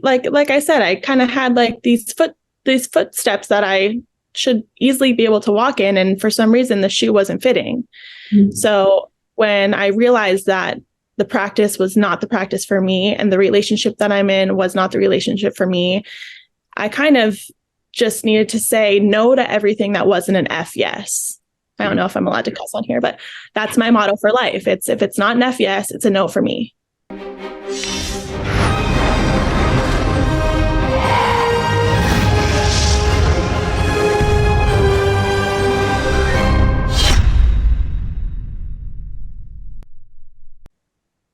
like I said, I kind of had like these footsteps that I should easily be able to walk in. And for some reason, the shoe wasn't fitting. Mm-hmm. So when I realized that the practice was not the practice for me and the relationship that I'm in was not the relationship for me, I kind of just needed to say no to everything that wasn't an F yes. I don't know if I'm allowed to cuss on here, but that's my motto for life. If it's not an F yes, it's a no for me.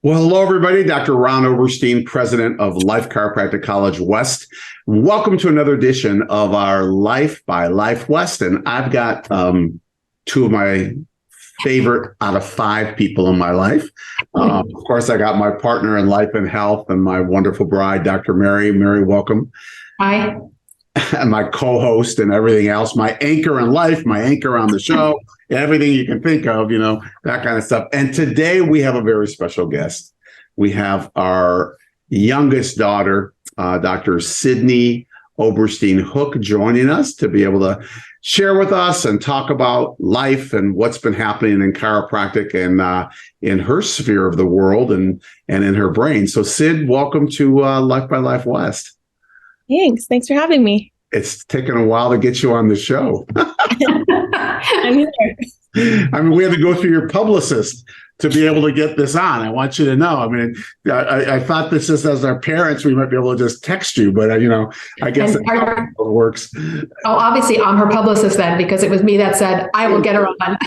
Well, hello, everybody. Dr. Ron Oberstein, president of Life Chiropractic College West. Welcome to another edition of our Life by Life West. And I've got two of my favorite out of five people in my life. Of course, I got my partner in life and health and my wonderful bride, Dr. Mary. Mary, welcome. Hi. And my co-host and everything else, my anchor in life, my anchor on the show, everything you can think of, that kind of stuff. And today we have a very special guest. We have our youngest daughter, Dr. Sydney Oberstein Hook, joining us to be able to share with us and talk about life and what's been happening in chiropractic and in her sphere of the world and in her brain. So Sid, welcome to Life by Life West. Thanks for having me. It's taken a while to get you on the show. I'm here. I mean, we had to go through your publicist to be able to get this on. I want you to know. I mean, I thought this is as our parents, we might be able to just text you, but I guess it works. Oh, obviously I'm her publicist then, because it was me that said, I will get her on.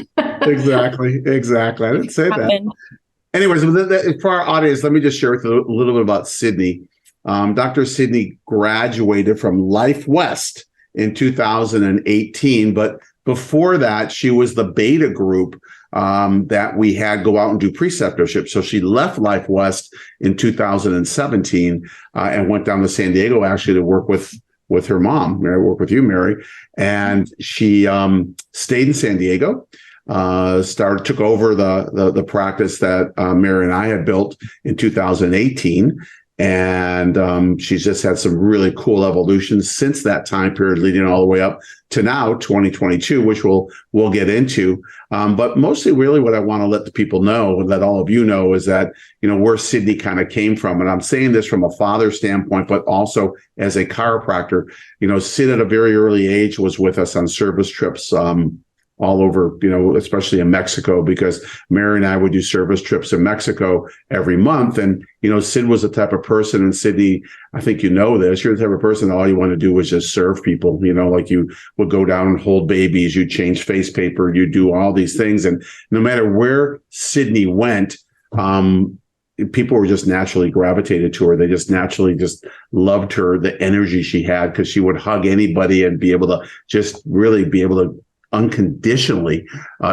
Exactly. I didn't say that. Anyways, for our audience, let me just share with you a little bit about Sydney. Dr. Sydney graduated from Life West in 2018, but before that, she was the beta group that we had go out and do preceptorship. So she left Life West in 2017 and went down to San Diego actually to work with her mom, work with you, Mary. And she stayed in San Diego. Took over the practice that Mary and I had built in 2018. And she's just had some really cool evolutions since that time period, leading all the way up to now, 2022, which we'll get into. But mostly really what I want to let the people know, and let all of you know, is that, where Sydney kind of came from. And I'm saying this from a father standpoint, but also as a chiropractor. Sid at a very early age was with us on service trips all over, especially in Mexico, because Mary and I would do service trips in Mexico every month. And, Sid was the type of person, and Sydney, I think this, you're the type of person that all you want to do was just serve people, like you would go down and hold babies, you change face paper, you do all these things. And no matter where Sydney went, people were just naturally gravitated to her. They just naturally just loved her, the energy she had, because she would hug anybody and be able to just really be able to unconditionally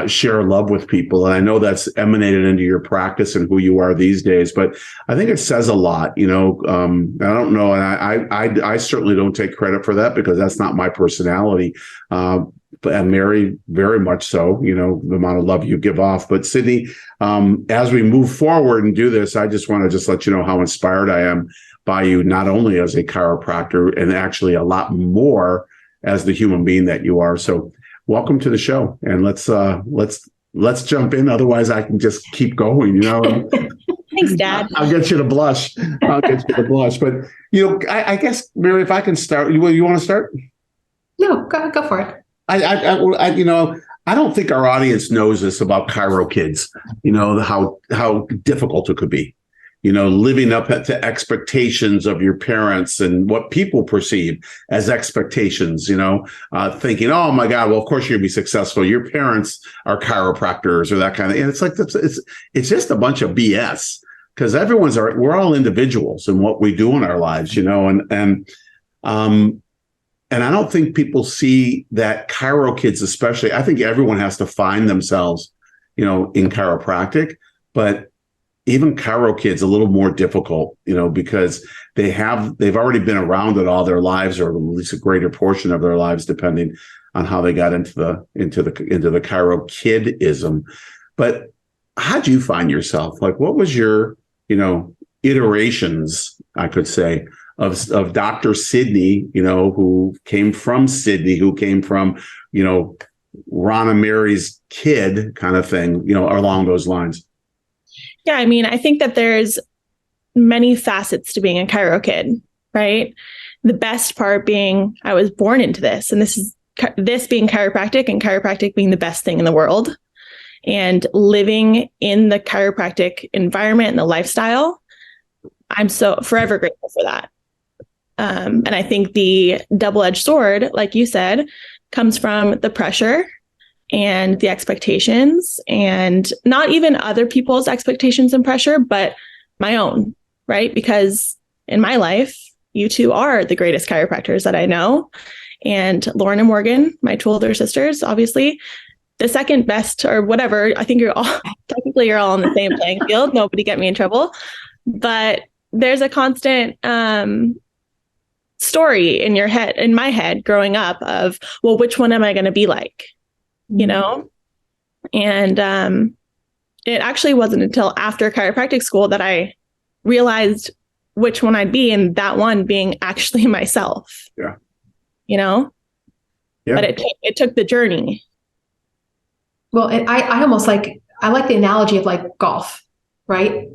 share love with people. And I know that's emanated into your practice and who you are these days, but I think it says a lot. I don't know. And I certainly don't take credit for that, because that's not my personality. And Mary, very much so, the amount of love you give off. But Sydney, as we move forward and do this, I just want to let you know how inspired I am by you, not only as a chiropractor, and actually a lot more as the human being that you are. So welcome to the show, and let's jump in. Otherwise, I can just keep going. Thanks, Dad. I'll get you to blush. But I guess, Mary, if I can start, you want to start? No, go for it. I don't think our audience knows this about chiro-kids. How difficult it could be. Living up to expectations of your parents and what people perceive as expectations, thinking, oh my God, well, of course you're gonna be successful. Your parents are chiropractors or that kind of, and it's like, it's just a bunch of BS, because we're all individuals in what we do in our lives, and I don't think people see that chiro-kids, especially, I think everyone has to find themselves, in chiropractic, but even chiro-kids a little more difficult, because they've already been around it all their lives, or at least a greater portion of their lives, depending on how they got into the chiro-kidism. But how'd you find yourself? Like, what was your, iterations, I could say, of Dr. Sydney, who came from Sydney, who came from, Ron and Mary's kid kind of thing, along those lines? Yeah, I mean, I think that there's many facets to being a chiro-kid, right? The best part being I was born into this, and this being chiropractic, and chiropractic being the best thing in the world, and living in the chiropractic environment and the lifestyle. I'm so forever grateful for that. And I think the double-edged sword, like you said, comes from the pressure and the expectations, and not even other people's expectations and pressure, but my own, right? Because in my life, you two are the greatest chiropractors that I know. And Lauren and Morgan, my two older sisters, obviously, the second best or whatever. I think you're all on the same playing field. Nobody get me in trouble. But there's a constant story in my head growing up of, well, which one am I going to be like? And it actually wasn't until after chiropractic school that I realized which one I'd be, and that one being actually myself. Yeah. Yeah. But it took the journey. Well, I almost I like the analogy of golf, right?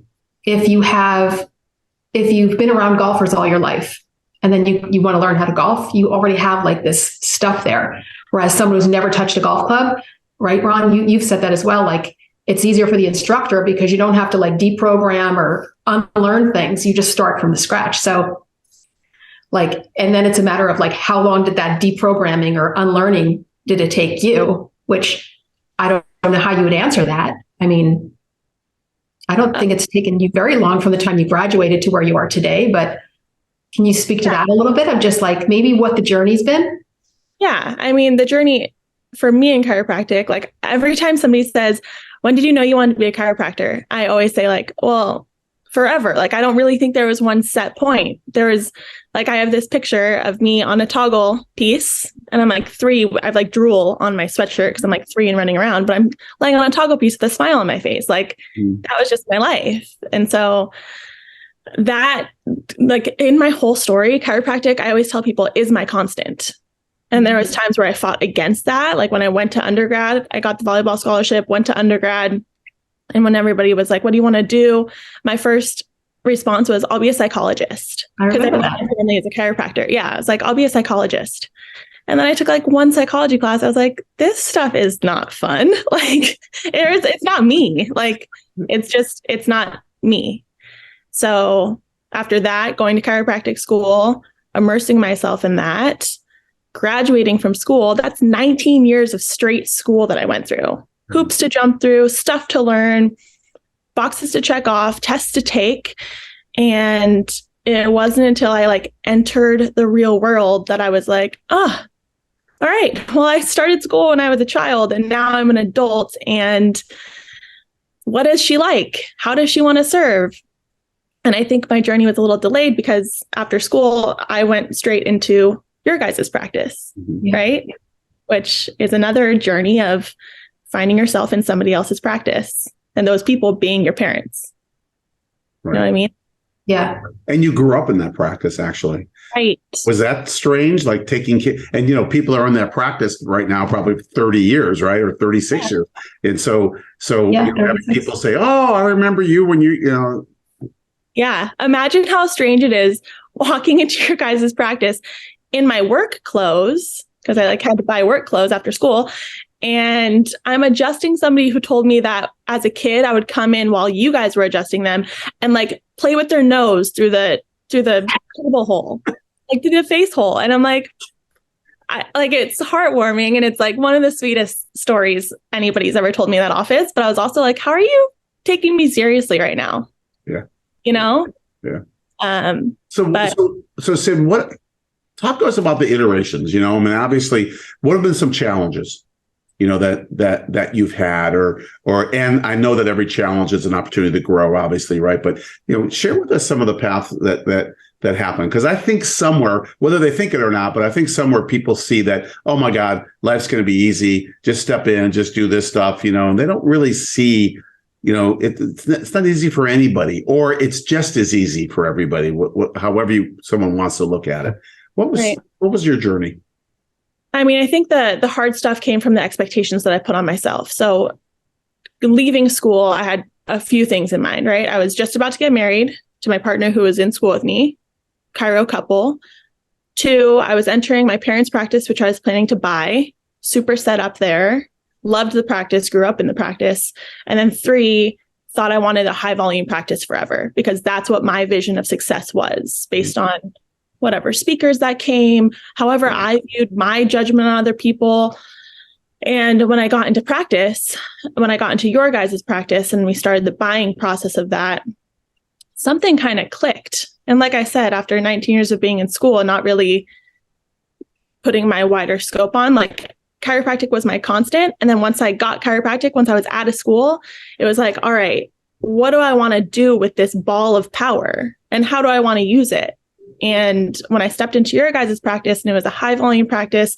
If you've been around golfers all your life, and then you want to learn how to golf, you already have this stuff there. Whereas someone who's never touched a golf club, right, Ron, you've said that as well. It's easier for the instructor because you don't have to deprogram or unlearn things. You just start from the scratch. So and then it's a matter of how long did that deprogramming or unlearning did it take you? Which I don't know how you would answer that. I mean, I don't think it's taken you very long from the time you graduated to where you are today, but can you speak to that a little bit of just maybe what the journey's been? Yeah. I mean, the journey for me in chiropractic, every time somebody says, when did you know you wanted to be a chiropractor? I always say well, forever. I don't really think there was one set point. There was I have this picture of me on a toggle piece, and I'm 3. I have drool on my sweatshirt because I'm 3 and running around, but I'm laying on a toggle piece with a smile on my face. That was just my life. And so that in my whole story, chiropractic, I always tell people, is my constant. And there was times where I fought against that. When I went to undergrad, I got the volleyball scholarship, went to undergrad. And when everybody was what do you want to do? My first response was, I'll be a psychologist. Because I didn't have a family as a chiropractor. Yeah, I was I'll be a psychologist. And then I took one psychology class. I was this stuff is not fun. It's not me. It's not me. So after that, going to chiropractic school, immersing myself in that, graduating from school, that's 19 years of straight school that I went through. Hoops to jump through, stuff to learn, boxes to check off, tests to take. And it wasn't until I entered the real world that I was all right, well, I started school when I was a child and now I'm an adult. And what is she like? How does she want to serve? And I think my journey was a little delayed because after school, I went straight into your guys' practice, right? Which is another journey of finding yourself in somebody else's practice, and those people being your parents. Right. You know what I mean? Yeah. And you grew up in that practice, actually. Right. Was that strange? Taking kids, and people are in that practice right now, probably 30 years, right? Or 36 years. And so people say, oh, I remember you when you. Yeah. Imagine how strange it is walking into your guys' practice in my work clothes, because I had to buy work clothes after school. And I'm adjusting somebody who told me that as a kid, I would come in while you guys were adjusting them and play with their nose through the table hole, through the face hole. And I'm it's heartwarming. And it's one of the sweetest stories anybody's ever told me in that office. But I was also how are you taking me seriously right now? Yeah. Yeah. So Sid, talk to us about the iterations, obviously, what have been some challenges, that you've had and I know that every challenge is an opportunity to grow, obviously. Right. But, share with us some of the paths that happen. Because I think somewhere, whether they think it or not, but I think somewhere people see that, oh my God, life's going to be easy. Just step in, just do this stuff, and they don't really see it's not easy for anybody, or it's just as easy for everybody, however someone wants to look at it. What was your journey? I mean, I think the hard stuff came from the expectations that I put on myself. So leaving school, I had a few things in mind, right? I was just about to get married to my partner who was in school with me, chiro couple. 2, I was entering my parents' practice, which I was planning to buy, super set up there, loved the practice, grew up in the practice. And then 3, thought I wanted a high volume practice forever, because that's what my vision of success was based on whatever speakers that came, however I viewed my judgment on other people. And when I got into practice, when I got into your guys' practice and we started the buying process of that, something kind of clicked. And like I said, after 19 years of being in school and not really putting my wider scope on, like chiropractic was my constant. And then once I got chiropractic, once I was out of school, it was like, all right, what do I want to do with this ball of power? And how do I want to use it? And when I stepped into your guys' practice and it was a high volume practice,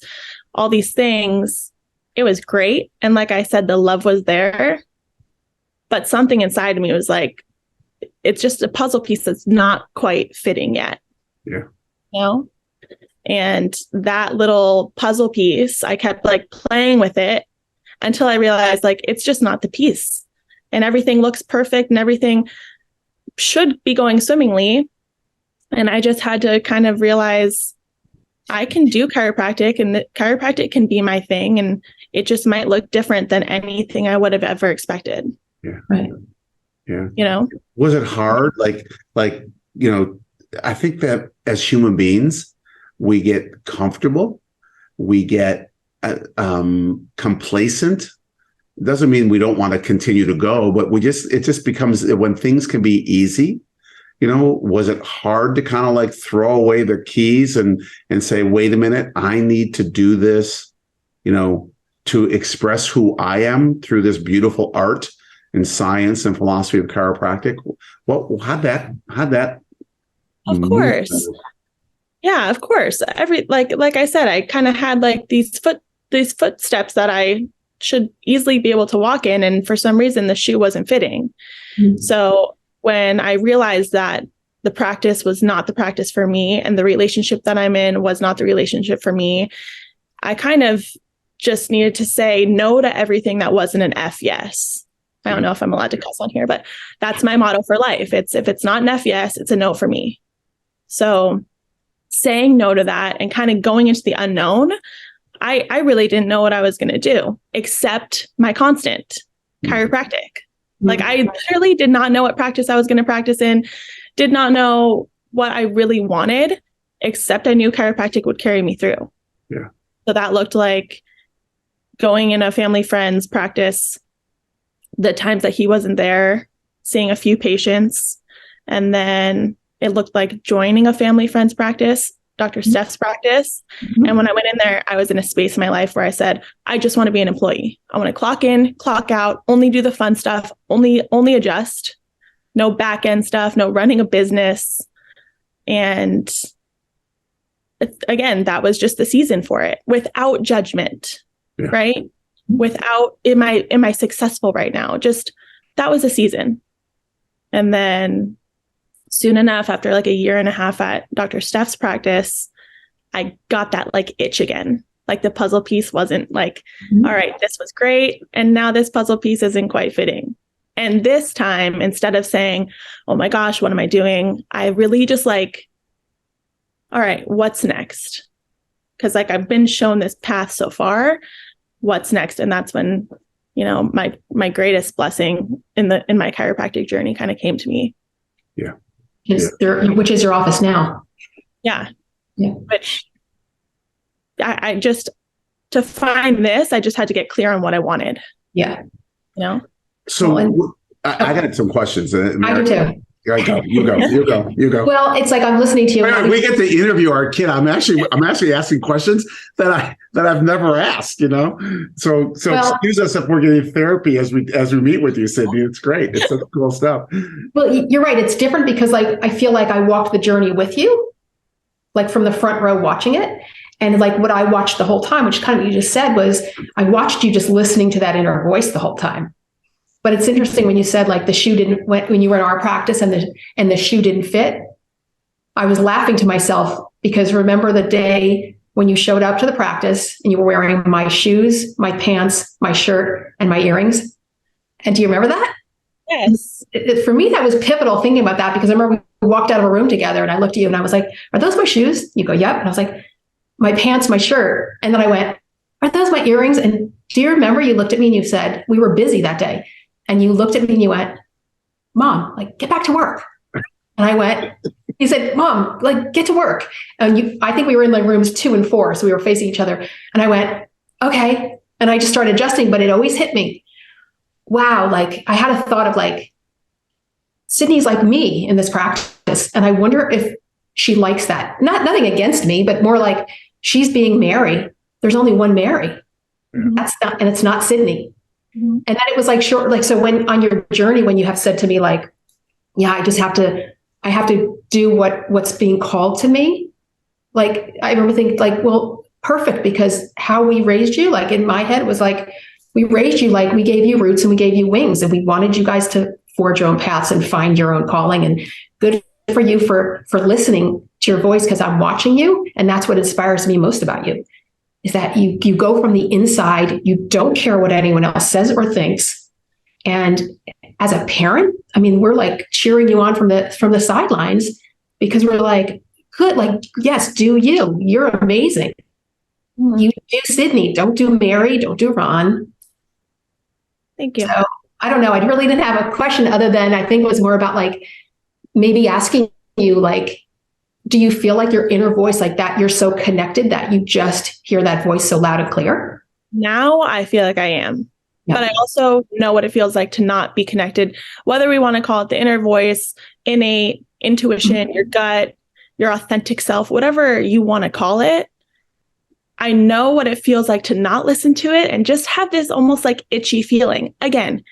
all these things, it was great. And like I said, the love was there, but something inside of me was like, it's just a puzzle piece that's not quite fitting yet. Yeah. And that little puzzle piece, I kept like playing with it until I realized like, it's just not the piece, and everything looks perfect and everything should be going swimmingly. And I just had to kind of realize I can do chiropractic, and that chiropractic can be my thing. And it just might look different than anything I would have ever expected. Yeah. Right. Yeah. Was it hard? I think that as human beings, we get comfortable, we get complacent. It doesn't mean we don't want to continue to go, but it just becomes, when things can be easy, was it hard to kind of like throw away the keys and say, wait a minute, I need to do this, to express who I am through this beautiful art and science and philosophy of chiropractic? How'd that? Of course. Yeah, of course. Like I said, I kind of had like these footsteps that I should easily be able to walk in. And for some reason, the shoe wasn't fitting. Mm-hmm. So when I realized that the practice was not the practice for me and the relationship that I'm in was not the relationship for me, I kind of just needed to say no to everything that wasn't an F yes. I don't know if I'm allowed to cuss on here, but that's my motto for life. If it's not an F yes, it's a no for me. So saying no to that and kind of going into the unknown, I really didn't know what I was going to do except my constant, chiropractic. Like I literally did not know what practice I was going to practice in, did not know what I really wanted, except I knew chiropractic would carry me through. Yeah. So that looked like going in a family friend's practice, the times that he wasn't there, seeing a few patients. And then it looked like joining a family friend's practice, Dr. Steph's practice. Mm-hmm. And when I went in there, I was in a space in my life where I said, I just want to be an employee. I want to clock in, clock out, only do the fun stuff, only adjust, no back end stuff, no running a business. And again, that was just the season for it, without judgment, right? Without, am I successful right now? Just, that was a season. And then soon enough, after like a year and a half at Dr. Steph's practice, I got that like itch again. Like the puzzle piece wasn't like, all right, this was great. And now this puzzle piece isn't quite fitting. And this time, instead of saying, oh my gosh, what am I doing? I really just like, all right, what's next? Because like I've been shown this path so far, what's next? And that's when, my greatest blessing in my chiropractic journey kind of came to me. Yeah. Which is your office now. Yeah. Which I just, to find this, I just had to get clear on what I wanted. Yeah. So I got some questions. I do too. You go. Well, it's like I'm listening to you. Wait, we get to interview our kid. I'm actually asking questions that I've never asked. So excuse us if we're getting therapy as we meet with you, Sydney. It's great. It's so cool stuff. Well, you're right. It's different because like I feel like I walked the journey with you, like from the front row watching it. And like what I watched the whole time, which kind of what you just said was I watched you just listening to that inner voice the whole time. But it's interesting when you said like the shoe didn't, when you were in our practice and the shoe didn't fit, I was laughing to myself because remember the day when you showed up to the practice and you were wearing my shoes, my pants, my shirt, and my earrings. And do you remember that? Yes. For me, that was pivotal thinking about that because I remember we walked out of a room together and I looked at you and I was like, are those my shoes? You go, yep. And I was like, my pants, my shirt. And then I went, are those my earrings? And do you remember you looked at me and you said, we were busy that day. And you looked at me and you went, Mom, like, get back to work. And I went, he said, Mom, like, get to work. And I think we were in like rooms 2 and 4. So we were facing each other. And I went, okay. And I just started adjusting, but it always hit me. Wow. Like I had a thought of like, Sydney's like me in this practice. And I wonder if she likes that. Nothing against me, but more like she's being Mary. There's only one Mary. Mm-hmm. And it's not Sydney. Mm-hmm. And then it was like short, like, so when on your journey, when you have said to me, like, yeah, I have to do what's being called to me. Like, I remember thinking like, well, perfect. Because how we raised you, like in my head, it was like, we raised you, like we gave you roots and we gave you wings and we wanted you guys to forge your own paths and find your own calling. And good for you for listening to your voice because I'm watching you. And that's what inspires me most about you is that you go from the inside. You don't care what anyone else says or thinks. And as a parent, I mean, we're like cheering you on from the sidelines because we're like, good, like, yes, do you. You're amazing. Mm-hmm. You do Sydney. Don't do Mary. Don't do Ron. Thank you. So I don't know. I really didn't have a question other than I think it was more about like maybe asking you, like, do you feel like your inner voice like that? You're so connected that you just hear that voice so loud and clear? Now I feel like I am. Yep. But I also know what it feels like to not be connected, whether we want to call it the inner voice, innate, intuition, mm-hmm. your gut, your authentic self, whatever you want to call it. I know what it feels like to not listen to it and just have this almost like itchy feeling. Again,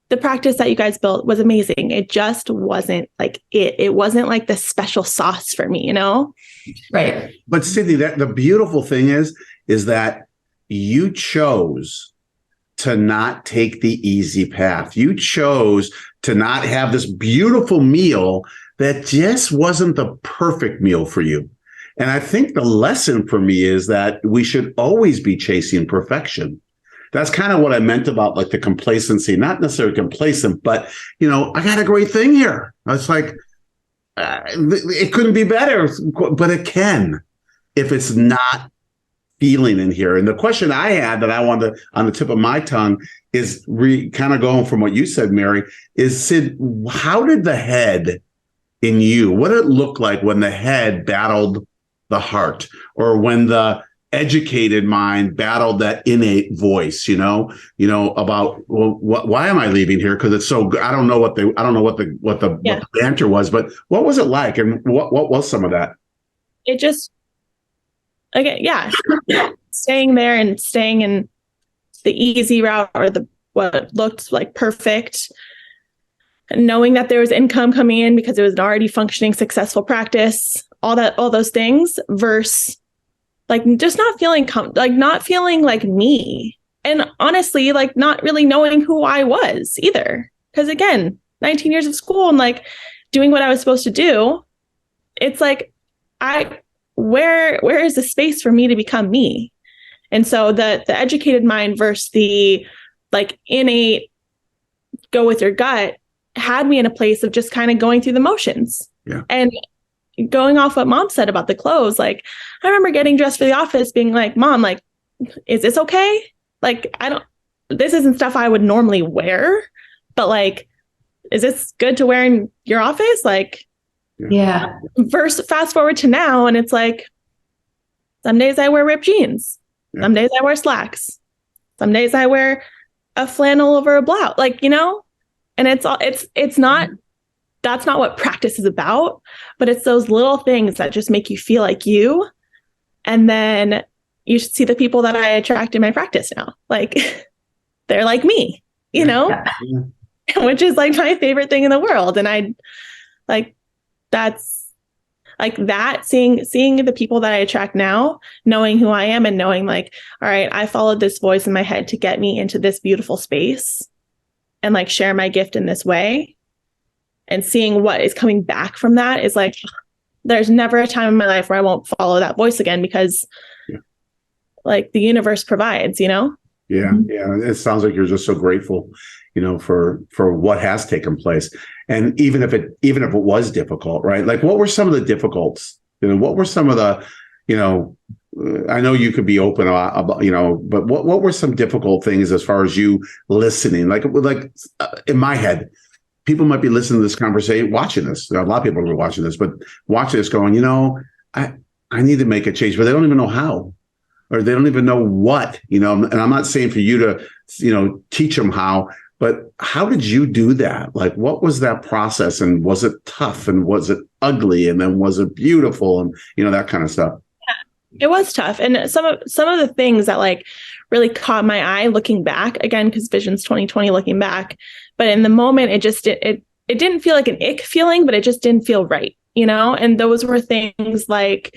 the practice that you guys built was amazing. It just wasn't like it. It wasn't like the special sauce for me, you know? Right. But Sydney, the beautiful thing is that you chose to not take the easy path. You chose to not have this beautiful meal that just wasn't the perfect meal for you. And I think the lesson for me is that we should always be chasing perfection. That's kind of what I meant about like the complacency, not necessarily complacent, but, you know, I got a great thing here. I was like, it couldn't be better, but it can if it's not feeling in here. And the question I had that I wanted on the tip of my tongue is kind of going from what you said, Mary, is Sid, how did the head in you, what did it look like when the head battled the heart, or when the educated mind battled that innate voice, you know, about, well, why am I leaving here? Because it's so good. I don't know what the banter was, but what was it like? And what was some of that? It just, again, yeah, staying there and staying in the easy route or what looked like perfect. And knowing that there was income coming in because it was an already functioning, successful practice, all those things versus like just not feeling not feeling like me. And honestly, like not really knowing who I was either. Because again, 19 years of school and like doing what I was supposed to do, it's like, where is the space for me to become me? And so the educated mind versus the like innate go with your gut had me in a place of just kind of going through the motions. Yeah. And going off what Mom said about the clothes, like I remember getting dressed for the office being like, Mom, like, is this okay? Like, this isn't stuff I would normally wear, but like, is this good to wear in your office? Like, yeah. Fast forward to now. And it's like, some days I wear ripped jeans. Yeah. Some days I wear slacks. Some days I wear a flannel over a blouse, like, you know, and it's not, that's not what practice is about, but it's those little things that just make you feel like you. And then you should see the people that I attract in my practice now. Like they're like me, you know, which is like my favorite thing in the world. And I like, that's like that, seeing the people that I attract now, knowing who I am and knowing like, all right, I followed this voice in my head to get me into this beautiful space. and like share my gift in this way, and seeing what is coming back from that is like, there's never a time in my life where I won't follow that voice again, because like the universe provides, you know? Yeah. Yeah. It sounds like you're just so grateful, for what has taken place. And even if it was difficult, right? Like, what were some of the difficulties? What were some of the, I know you could be open about, but what were some difficult things as far as you listening? Like in my head, people might be listening to this conversation, watching this. A lot of people are watching this, but watching this going, I need to make a change, but they don't even know how, or they don't even know what, and I'm not saying for you to, teach them how, but how did you do that? Like, what was that process? And was it tough? And was it ugly? And then was it beautiful? And, that kind of stuff. It was tough. And some of the things that like really caught my eye looking back, again, because Vision's 2020 looking back, but in the moment, it didn't feel like an ick feeling, but it just didn't feel right, and those were things like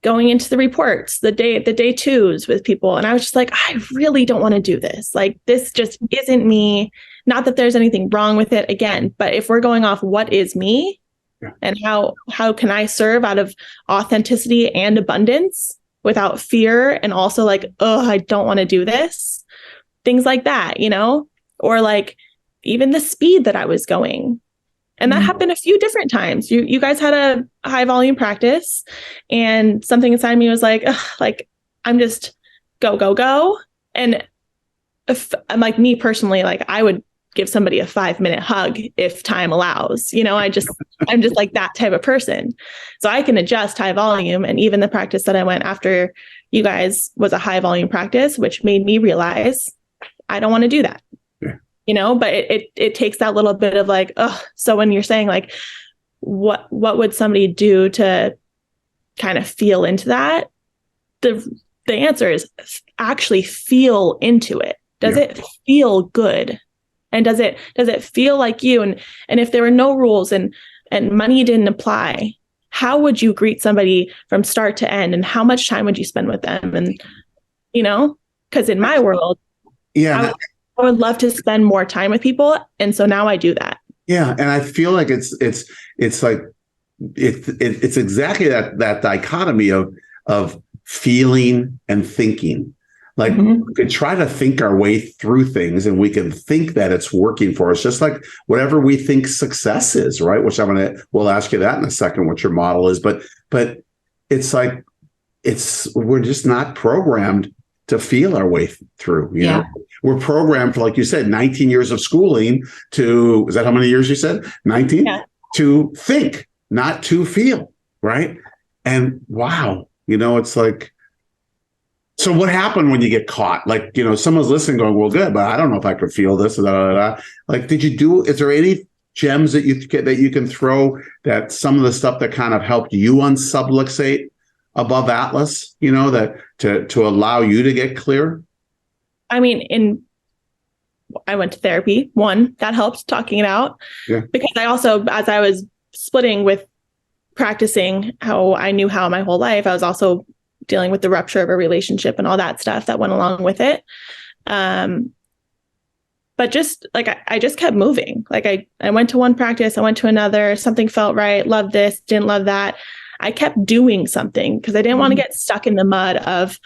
going into the reports, the day twos with people. And I was just like, I really don't want to do this. Like, this just isn't me. Not that there's anything wrong with it, again, but if we're going off what is me, and how can I serve out of authenticity and abundance without fear, and also like, oh, I don't want to do this. Things like that, or like even the speed that I was going. And that happened a few different times. You guys had a high volume practice, and something inside me was like, I'm just go. And if I'm like, me personally, like I would give somebody a 5-minute hug if time allows, I'm just like that type of person. So I can adjust high volume. And even the practice that I went after you guys was a high volume practice, which made me realize I don't want to do that. But it takes that little bit of like, oh, so when you're saying like, what would somebody do to kind of feel into that? The answer is actually feel into it. Does it feel good? And does it feel like you? And if there were no rules and money didn't apply, how would you greet somebody from start to end? And how much time would you spend with them? And, because in my world, I would love to spend more time with people. And so now I do that. Yeah. And I feel like it's like, it's exactly that dichotomy of feeling and thinking. Like we could try to think our way through things, and we can think that it's working for us, just like whatever we think success is, right? Which we'll ask you that in a second, what your model is. But it's like, we're just not programmed to feel our way through, you know? We're programmed for, like you said, 19 years of schooling is that how many years you said? 19? Yeah. To think, not to feel, right? And wow, it's like, so what happened when you get caught? Like, someone's listening going, well, good, but I don't know if I could feel this. Like, is there any gems that you can throw, that some of the stuff that kind of helped you unsubluxate above Atlas, that to allow you to get clear? I mean, I went to therapy. One, that helped, talking it out. Yeah. Because I also, as I was splitting with practicing how I knew how my whole life, I was also dealing with the rupture of a relationship and all that stuff that went along with it. But just like, I just kept moving. Like I went to one practice, I went to another, something felt right, loved this, didn't love that. I kept doing something because I didn't want to get stuck in the mud of,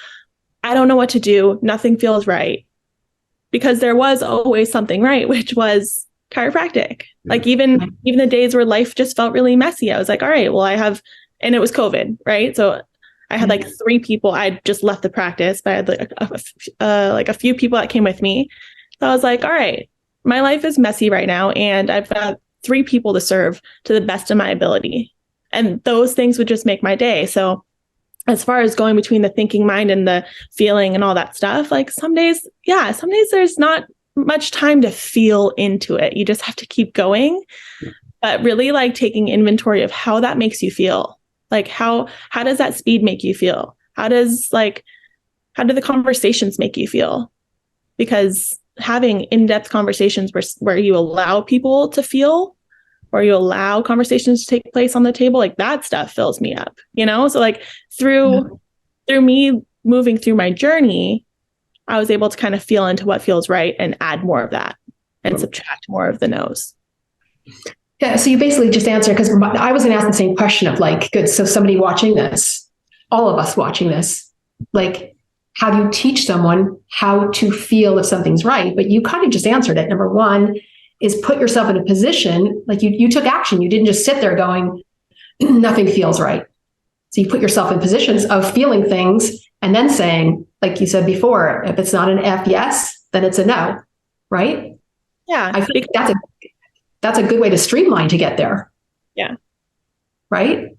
I don't know what to do. Nothing feels right. Because there was always something right, which was chiropractic. Yeah. Like even the days where life just felt really messy, I was like, all right, well, and it was COVID, right? So I had like 3 people. I just left the practice, but I had like a few people that came with me. So I was like, all right, my life is messy right now, and I've got 3 people to serve to the best of my ability. And those things would just make my day. So as far as going between the thinking mind and the feeling and all that stuff, like some days there's not much time to feel into it. You just have to keep going, but really like taking inventory of how that makes you feel. Like how does that speed make you feel? How do the conversations make you feel? Because having in-depth conversations where you allow people to feel, or you allow conversations to take place on the table, like that stuff fills me up, So like through me moving through my journey, I was able to kind of feel into what feels right and add more of that. and subtract more of the no's. Yeah. So you basically just answered, because I was going to ask the same question of like, good. So somebody watching this, all of us watching this, like, how do you teach someone how to feel if something's right? But you kind of just answered it. Number one is put yourself in a position, like you took action. You didn't just sit there going, nothing feels right. So you put yourself in positions of feeling things and then saying, like you said before, if it's not an F yes, then it's a no, right? Yeah. I think that's a good way to streamline to get there. Yeah. Right?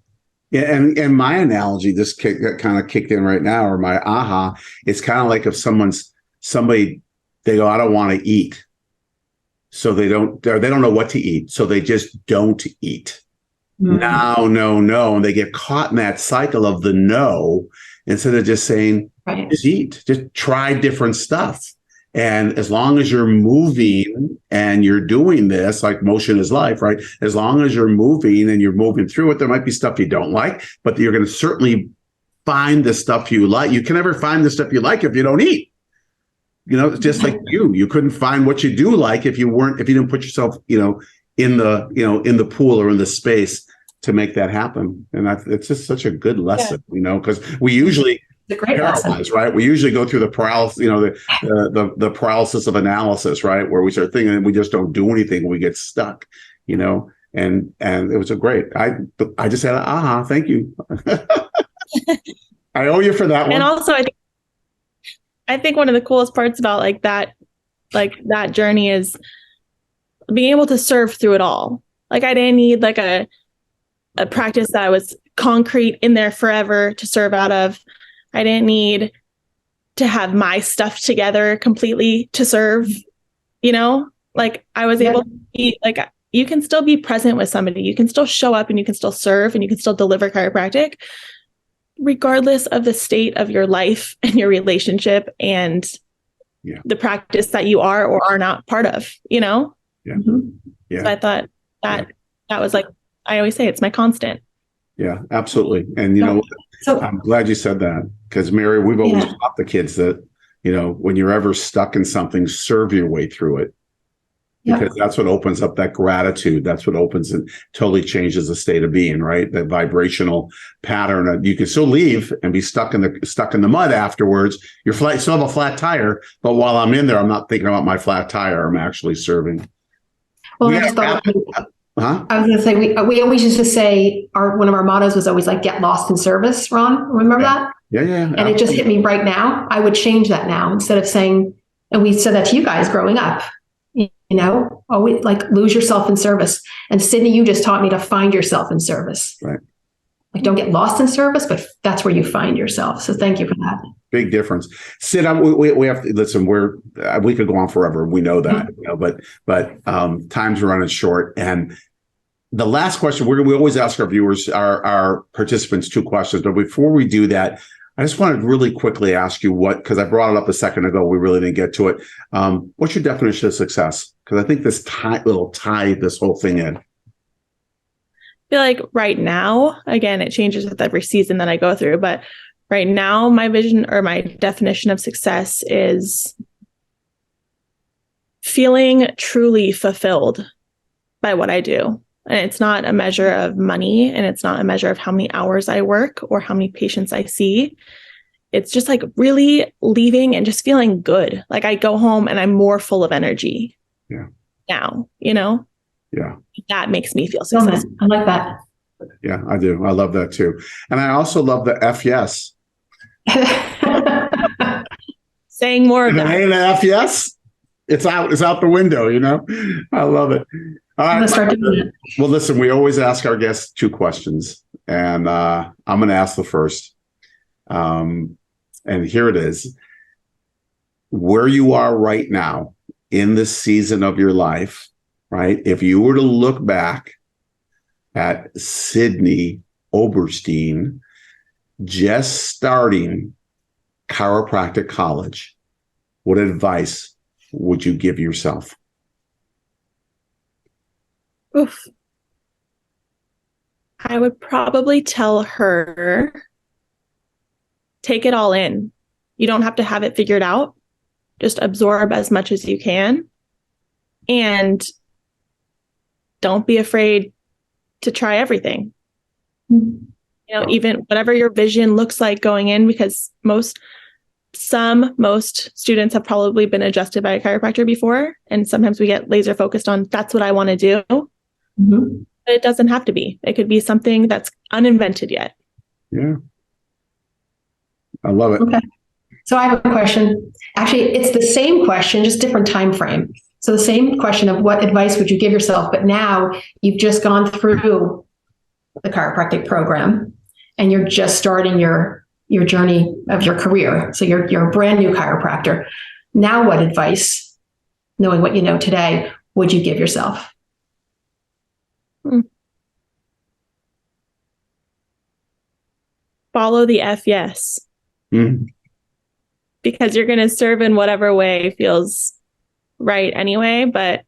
Yeah, and my analogy just kind of kicked in right now, or my aha, it's kind of like if somebody they go, I don't want to eat. So they don't know what to eat. So they just don't eat. No, no, no. And they get caught in that cycle of the no, instead of just saying, just eat, just try different stuff. And as long as you're moving and you're doing this, like motion is life, right? As long as you're moving and you're moving through it, there might be stuff you don't like, but you're going to certainly find the stuff you like. You can never find the stuff you like if you don't eat. It's just like you couldn't find what you do like if you didn't put yourself, in the pool or in the space to make that happen. And it's just such a good lesson, because we usually paralyze, right? We usually go through the paralysis, the paralysis of analysis, right? Where we start thinking and we just don't do anything. We get stuck, and it was a great, I just had aha, thank you. I owe you for that one. And also I think one of the coolest parts about that journey is being able to serve through it all. Like I didn't need like a practice that was concrete in there forever to serve out of. I didn't need to have my stuff together completely to serve, like I was able to be like, you can still be present with somebody. You can still show up and you can still serve and you can still deliver chiropractic regardless of the state of your life and your relationship and the practice that you are or are not part of, Yeah. So I thought that was like, I always say it's my constant. Yeah, absolutely. And, so I'm glad you said that, because Mary, we've always taught the kids that, when you're ever stuck in something, serve your way through it, because that's what opens up that gratitude. That's what opens and totally changes the state of being, right? That vibrational pattern. You can still leave and be stuck in the mud afterwards. You're flat, still have a flat tire, but while I'm in there, I'm not thinking about my flat tire. I'm actually serving. Well, I was going to say, we always used to say one of our mottos was always like, get lost in service, Ron. Remember that? Yeah. And absolutely. It just hit me right now. I would change that now, instead of saying, and we said that to you guys growing up, always like lose yourself in service. And Sydney, you just taught me to find yourself in service. Right. Like don't get lost in service, but that's where you find yourself. So thank you for that. Big difference. Sid, we have to listen. We could go on forever. We know that, but time's running short. And the last question, we always ask our viewers, our participants, 2 questions. But before we do that, I just wanted to really quickly ask you because I brought it up a second ago. We really didn't get to it. What's your definition of success? Because I think this will tie this whole thing in. I feel like right now, again, it changes with every season that I go through, but right now, my vision or my definition of success is feeling truly fulfilled by what I do. And it's not a measure of money, and it's not a measure of how many hours I work or how many patients I see. It's just like really leaving and just feeling good. Like I go home and I'm more full of energy now, Yeah. That makes me feel successful. I like that. Yeah, I do. I love that too. And I also love the F yes. Saying more of that. It ain't an F yes. It's out the window, I love it. All right. Well, listen, we always ask our guests 2 questions, and I'm going to ask the first. And here it is. Where you are right now in this season of your life, right? If you were to look back at Sydney Oberstein, just starting chiropractic college, what advice would you give yourself? Oof. I would probably tell her, take it all in. You don't have to have it figured out. Just absorb as much as you can And don't be afraid to try everything. Mm-hmm. You know, even whatever your vision looks like going in, because most students have probably been adjusted by a chiropractor before. And sometimes we get laser focused on that's what I want to do. Mm-hmm. But it doesn't have to be. It could be something that's uninvented yet. Yeah. I love it. Okay. So I have a question. Actually, it's the same question, just different time frame. So the same question of what advice would you give yourself, but now you've just gone through the chiropractic program and you're just starting your journey of your career. So you're a brand new chiropractor. Now what advice, knowing what you know today, would you give yourself? Follow the F yes. Mm. Because you're going to serve in whatever way feels right anyway, but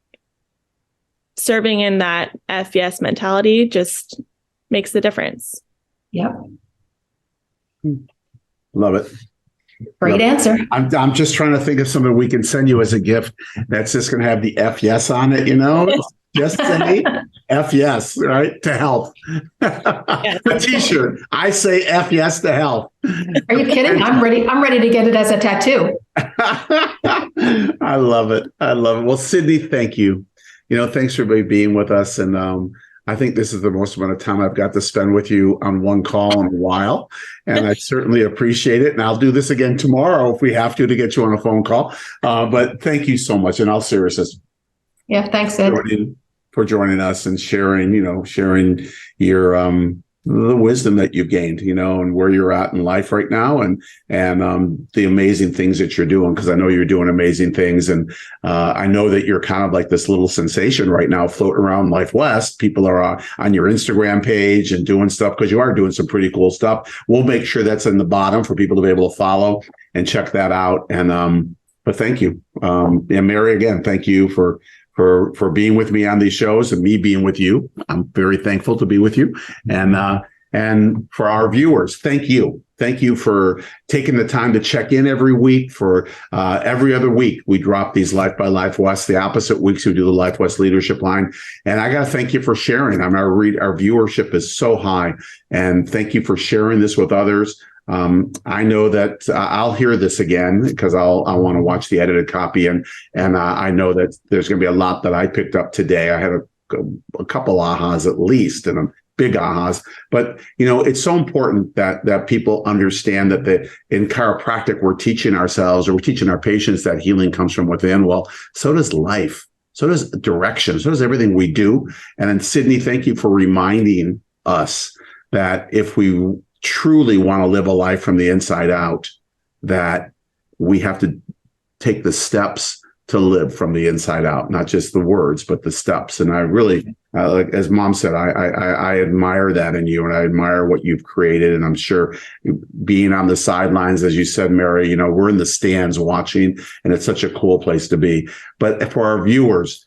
serving in that F yes mentality just makes the difference. Yep. Love it. Great answer. I'm just trying to think of something we can send you as a gift that's just going to have the F yes on it, you know? Just say F yes, right? To health. Yes. A t-shirt. I say F yes to health. Are you kidding? I'm ready to get it as a tattoo. I love it. I love it. Well, Sydney, thank you. You know, thanks for being with us. And I think this is the most amount of time I've got to spend with you on one call in a while. And I certainly appreciate it. And I'll do this again tomorrow if we have to get you on a phone call. But thank you so much. In all seriousness. Yeah, thanks, Ed. For joining us and sharing your the wisdom that you've gained, you know, and where you're at in life right now, and the amazing things that you're doing, because I know you're doing amazing things. And I know that you're kind of like this little sensation right now floating around Life West. People are on your Instagram page and doing stuff because you are doing some pretty cool stuff. We'll make sure that's in the bottom for people to be able to follow and check that out. And but thank you. And Mary, again, thank you for being with me on these shows and me being with you. I'm very thankful to be with you. And for our viewers, thank you. Thank you for taking the time to check in every week. For every other week, we drop these Life by Life West. The opposite weeks, we do the Life West Leadership Line. And I got to thank you for sharing. I mean, our viewership is so high. And thank you for sharing this with others. I know that I'll hear this again because I want to watch the edited copy, and I know that there's going to be a lot that I picked up today. I had a couple ahas at least, and big ahas. But you know, it's so important that people understand that in chiropractic we're teaching ourselves, or we're teaching our patients, that healing comes from within. Well, so does life, so does direction, so does everything we do. And then Sydney, thank you for reminding us that if we truly want to live a life from the inside out, that we have to take the steps to live from the inside out, not just the words, but the steps. And I really, like as Mom said, I admire that in you, and I admire what you've created. And I'm sure being on the sidelines, as you said, Mary, you know, we're in the stands watching, and it's such a cool place to be. But for our viewers,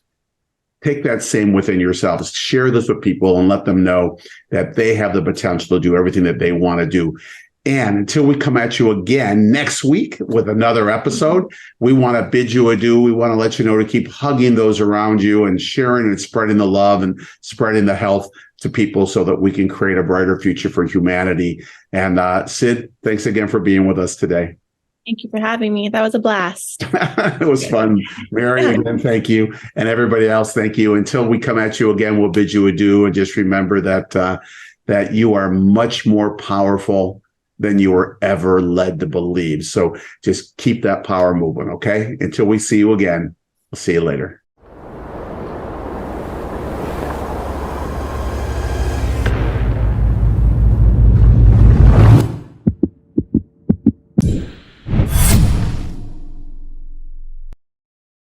take that same within yourselves. Share this with people and let them know that they have the potential to do everything that they want to do. And until we come at you again next week with another episode, we want to bid you adieu. We want to let you know to keep hugging those around you and sharing and spreading the love and spreading the health to people so that we can create a brighter future for humanity. And Sid, thanks again for being with us today. Thank you for having me. That was a blast. It was fun. Mary, again, thank you. And everybody else, thank you. Until we come at you again, we'll bid you adieu. And just remember that you are much more powerful than you were ever led to believe. So just keep that power moving, okay? Until we see you again, we'll see you later.